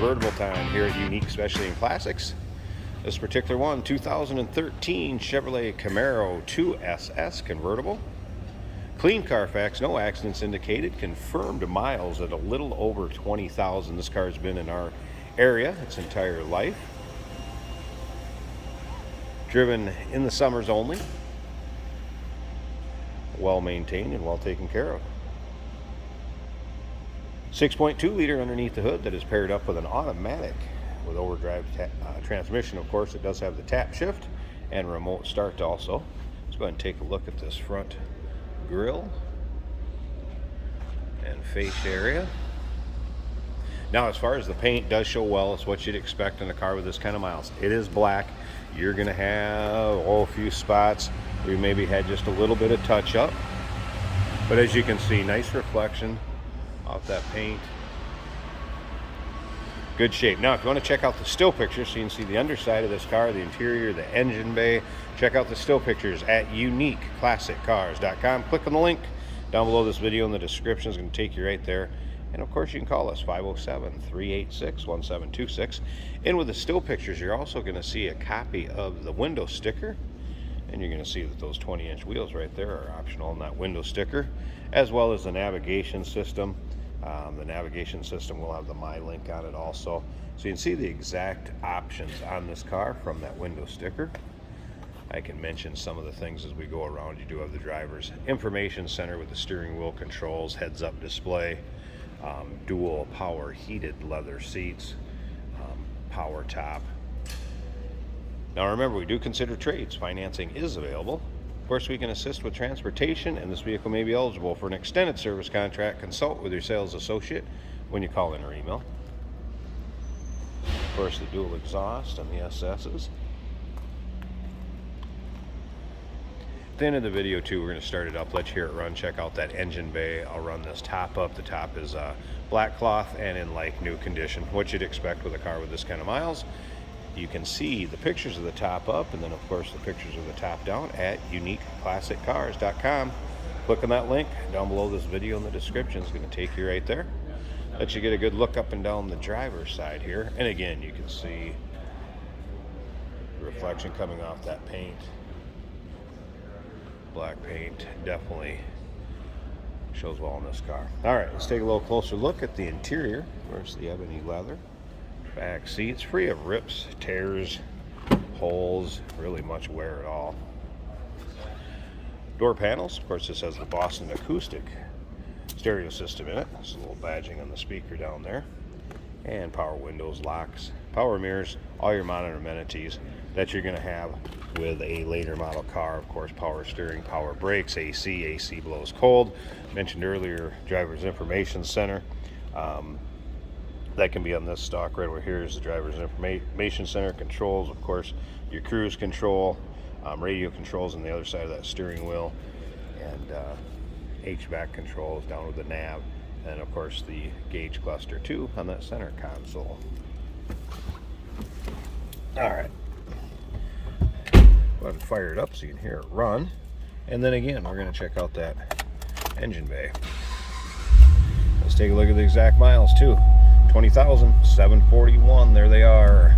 convertible time here at Unique Specialty and Classics. This particular one, 2013 Chevrolet Camaro 2SS convertible. Clean Carfax, no accidents indicated, confirmed miles at a little over 20,000. This car's been in our area its entire life. Driven in the summers only. Well maintained and well taken care of. 6.2 liter underneath the hood that is paired up with an automatic with overdrive transmission. Of course, it does have the tap shift and remote start also. Let's go ahead and take a look at this front grille and face area. Now, as far as the paint does show well, it's what you'd expect in a car with this kind of miles. It is black. You're going to have a few spots where you maybe had just a little bit of touch up. But as you can see, nice reflection off that paint. Good shape. Now, if you want to check out the still pictures so you can see the underside of this car, the interior, the engine bay, check out the still pictures at uniqueclassiccars.com. Click on the link down below this video in the description. It's going to take you right there. And of course, you can call us 507-386-1726. And with the still pictures, you're also going to see a copy of the window sticker. And you're going to see that those 20-inch wheels right there are optional on that window sticker, as well as the navigation system. The navigation system will have the My Link on it also. So you can see the exact options on this car from that window sticker. I can mention some of the things as we go around. You do have the driver's information center with the steering wheel controls, heads-up display, dual power heated leather seats, power top. Now remember, we do consider trades. Financing is available. Of course, we can assist with transportation, and this vehicle may be eligible for an extended service contract. Consult with your sales associate when you call in or email. Of course, the dual exhaust on the SS's. At the end of the video too, we're going to start it up, let you hear it run, check out that engine bay. I'll run this top up. The top is black cloth and in like new condition, what you'd expect with a car with this kind of miles. You can see the pictures of the top up, and then of course the pictures of the top down at uniqueclassiccars.com. Click on that link down below this video in the description. It's going to take you right there. Let you get a good look up and down the driver's side here. And again, you can see the reflection coming off that paint. Black paint definitely shows well on this car. All right, let's take a little closer look at the interior. Where's the ebony leather? Back seats free of rips, tears, holes, really much wear at all. Door panels, of course, this has the Boston acoustic stereo system in it. There's a little badging on the speaker down there. And power windows, locks, power mirrors, all your modern amenities that you're going to have with a later model car. Of course, power steering, power brakes, AC blows cold. Mentioned earlier, driver's information center. That can be on this stock right over here is the driver's information center. Controls, of course, your cruise control, radio controls on the other side of that steering wheel, and HVAC controls down with the nav, and of course the gauge cluster too on that center console. All right, go ahead and fire it up so you can hear it run, and then again we're going to check out that engine bay. Let's take a look at the exact miles too. 20,741. There they are.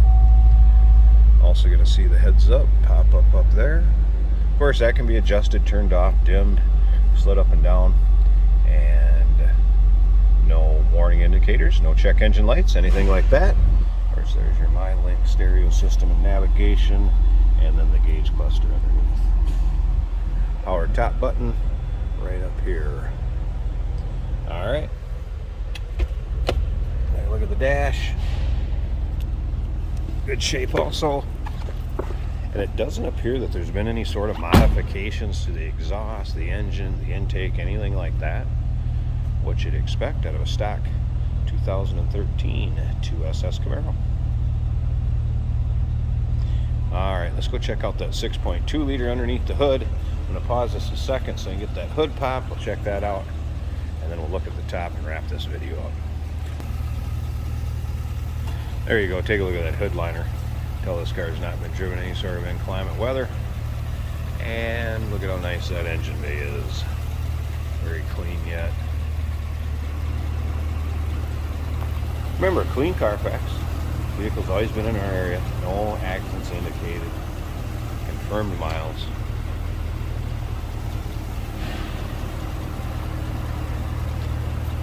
Also going to see the heads up, pop up there. Of course, that can be adjusted, turned off, dimmed, slid up and down, and no warning indicators, no check engine lights, anything like that. Of course, there's your My Link stereo system and navigation, and then the gauge cluster underneath. Power top button right up here. All right. Look at the dash. Good shape also. And it doesn't appear that there's been any sort of modifications to the exhaust, the engine, the intake, anything like that. What you'd expect out of a stock 2013 2SS Camaro. Alright, let's go check out that 6.2 liter underneath the hood. I'm going to pause this a second so I can get that hood pop. We'll check that out. And then we'll look at the top and wrap this video up. There you go, take a look at that hood liner. Tell this car's not been driven any sort of inclement weather. And look at how nice that engine bay is. Very clean yet. Remember, clean Carfax. Vehicle's always been in our area. No accidents indicated. Confirmed miles.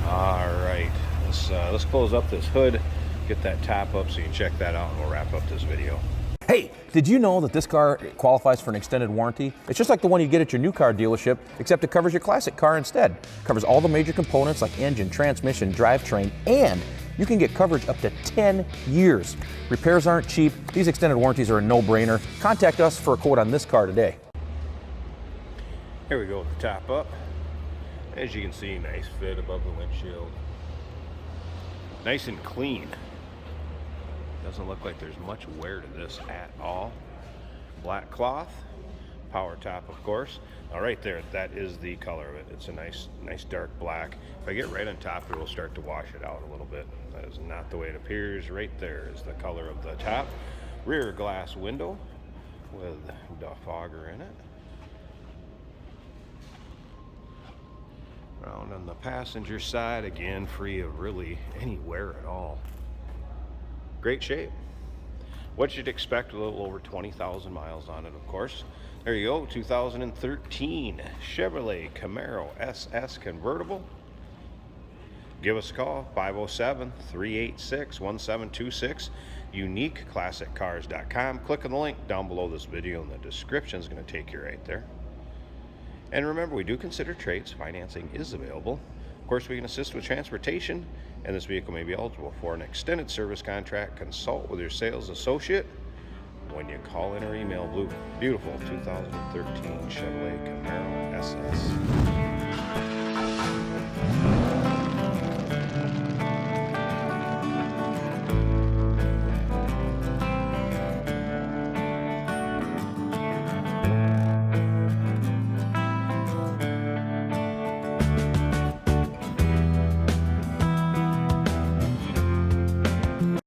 All right, let's close up this hood, get that top up so you can check that out, and we'll wrap up this video. Hey, did you know that this car qualifies for an extended warranty? It's just like the one you get at your new car dealership, except it covers your classic car instead. It covers all the major components like engine, transmission, drivetrain, and you can get coverage up to 10 years. Repairs aren't cheap. These extended warranties are a no-brainer. Contact us for a quote on this car today. Here we go with the top up. As you can see, nice fit above the windshield. Nice and clean. Doesn't look like there's much wear to this at all. Black cloth, power top, of course. Now right there, that is the color of it. It's a nice dark black. If I get right on top, it will start to wash it out a little bit. That is not the way it appears. Right there is the color of the top. Rear glass window with defogger in it. Around on the passenger side, again, free of really any wear at all. Great shape. What you'd expect, a little over 20,000 miles on it, of course. There you go, 2013 Chevrolet Camaro SS Convertible. Give us a call, 507-386-1726, uniqueclassiccars.com. Click on the link down below this video, and the description is going to take you right there. And remember, we do consider trades. Financing is available. Of course, we can assist with transportation, and this vehicle may be eligible for an extended service contract. Consult with your sales associate when you call in or email. Beautiful 2013 Chevrolet Camaro SS.